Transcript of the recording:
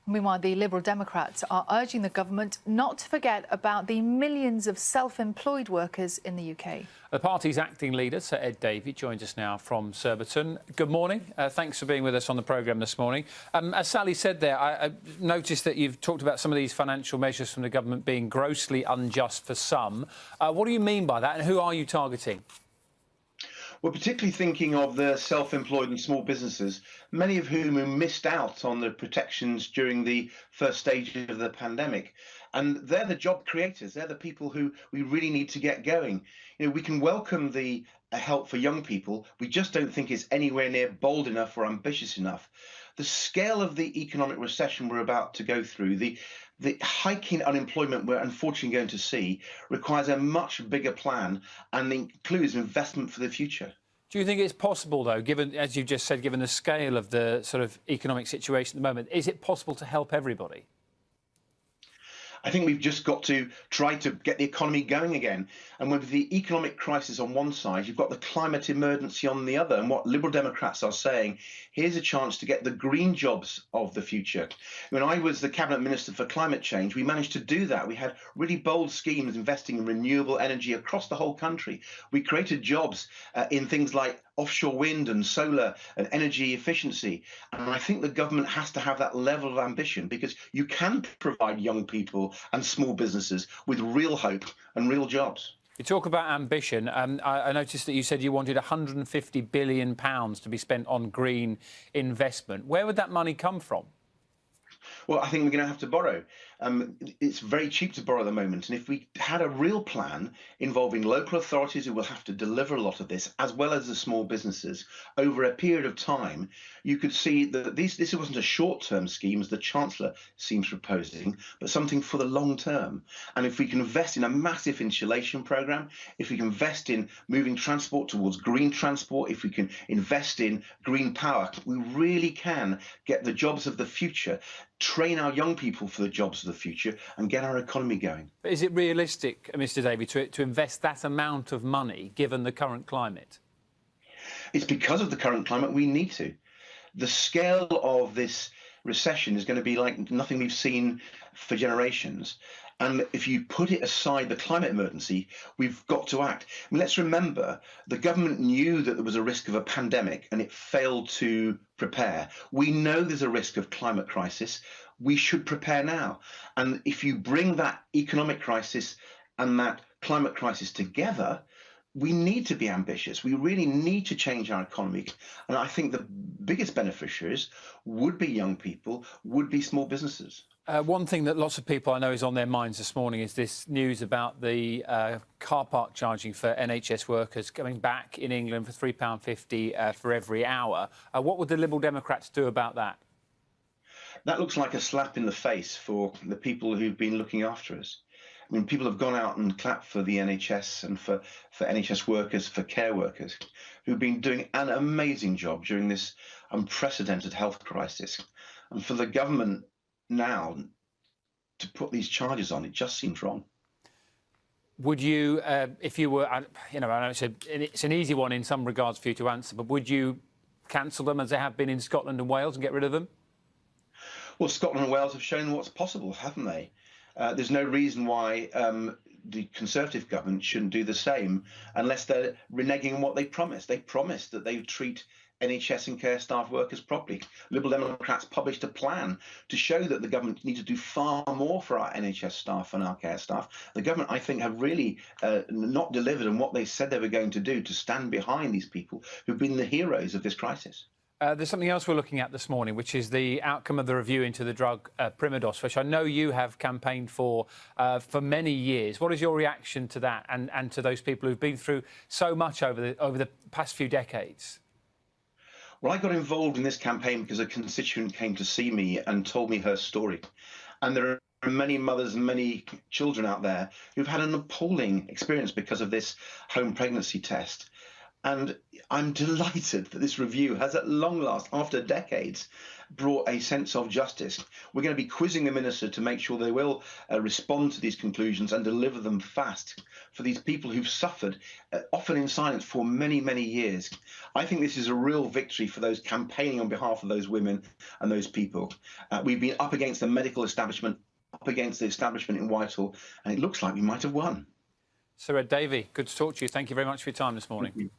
Meanwhile, the Liberal Democrats are urging the government not to forget about the millions of self-employed workers in the UK. The party's acting leader, Sir Ed Davey, joins us now from Surbiton. Good morning. Thanks for being with us on the programme this morning. As Sally said there, I noticed that you've talked about some of these financial measures from the government being grossly unjust for some. What do you mean by that, and who are you targeting? We're particularly thinking of the self-employed and small businesses, many of whom missed out on the protections during the first stage of the pandemic. And they're the job creators. They're the people who we really need to get going. You know, we can welcome the help for young people. We just don't think it's anywhere near bold enough or ambitious enough. The scale of the economic recession we're about to go through, the hiking unemployment we're unfortunately going to see, requires a much bigger plan and includes investment for the future. Do you think it's possible, though, given, as you just said, given the scale of the sort of economic situation at the moment, is it possible to help everybody? I think we've just got to try to get the economy going again. And with the economic crisis on one side, you've got the climate emergency on the other. And what Liberal Democrats are saying, here's a chance to get the green jobs of the future. When I was the Cabinet Minister for Climate Change, we managed to do that. We had really bold schemes investing in renewable energy across the whole country. We created jobs in things like offshore wind and solar and energy efficiency. And I think the government has to have that level of ambition, because you can provide young people and small businesses with real hope and real jobs. You talk about ambition. I noticed that you said you wanted £150 billion to be spent on green investment. Where would that money come from? Well, I think we're going to have to borrow. It's very cheap to borrow at the moment. And if we had a real plan involving local authorities who will have to deliver a lot of this, as well as the small businesses, over a period of time, you could see that this wasn't a short-term scheme, as the Chancellor seems proposing, but something for the long term. And if we can invest in a massive insulation programme, if we can invest in moving transport towards green transport, if we can invest in green power, we really can get the jobs of the future, train our young people for the jobs of the future, and get our economy going. But is it realistic, Mr Davey, to invest that amount of money given the current climate? It's because of the current climate we need to. The scale of this recession is going to be like nothing we've seen for generations. And if you put it aside the climate emergency, we've got to act. I mean, let's remember, the government knew that there was a risk of a pandemic and it failed to prepare. We know there's a risk of climate crisis. We should prepare now. And if you bring that economic crisis and that climate crisis together, we need to be ambitious. We really need to change our economy. And I think the biggest beneficiaries would be young people, would be small businesses. One thing that lots of people I know is on their minds this morning is this news about the car park charging for NHS workers coming back in England for £3.50 for every hour. What would the Liberal Democrats do about that? That looks like a slap in the face for the people who've been looking after us. I mean, people have gone out and clapped for the NHS and for NHS workers, for care workers, who've been doing an amazing job during this unprecedented health crisis. And for the government now to put these charges on, it just seems wrong. Would you, if you were, you know, I know it's an easy one in some regards for you to answer, but would you cancel them as they have been in Scotland and Wales and get rid of them? Well, Scotland and Wales have shown what's possible, haven't they? There's no reason why the Conservative government shouldn't do the same unless they're reneging on what they promised. They promised that they would treat NHS and care staff workers properly. Liberal Democrats published a plan to show that the government needs to do far more for our NHS staff and our care staff. The government, I think, have really not delivered on what they said they were going to do to stand behind these people who've been the heroes of this crisis. There's something else we're looking at this morning, which is the outcome of the review into the drug Primados, which I know you have campaigned for many years. What is your reaction to that and to those people who've been through so much over the past few decades? Well, I got involved in this campaign because a constituent came to see me and told me her story. And there are many mothers and many children out there who've had an appalling experience because of this home pregnancy test. And I'm delighted that this review has, at long last, after decades, brought a sense of justice. We're going to be quizzing the minister to make sure they will respond to these conclusions and deliver them fast for these people who've suffered, often in silence, for many, many years. I think this is a real victory for those campaigning on behalf of those women and those people. We've been up against the medical establishment, up against the establishment in Whitehall, and it looks like we might have won. Sir Ed Davey, good to talk to you. Thank you very much for your time this morning.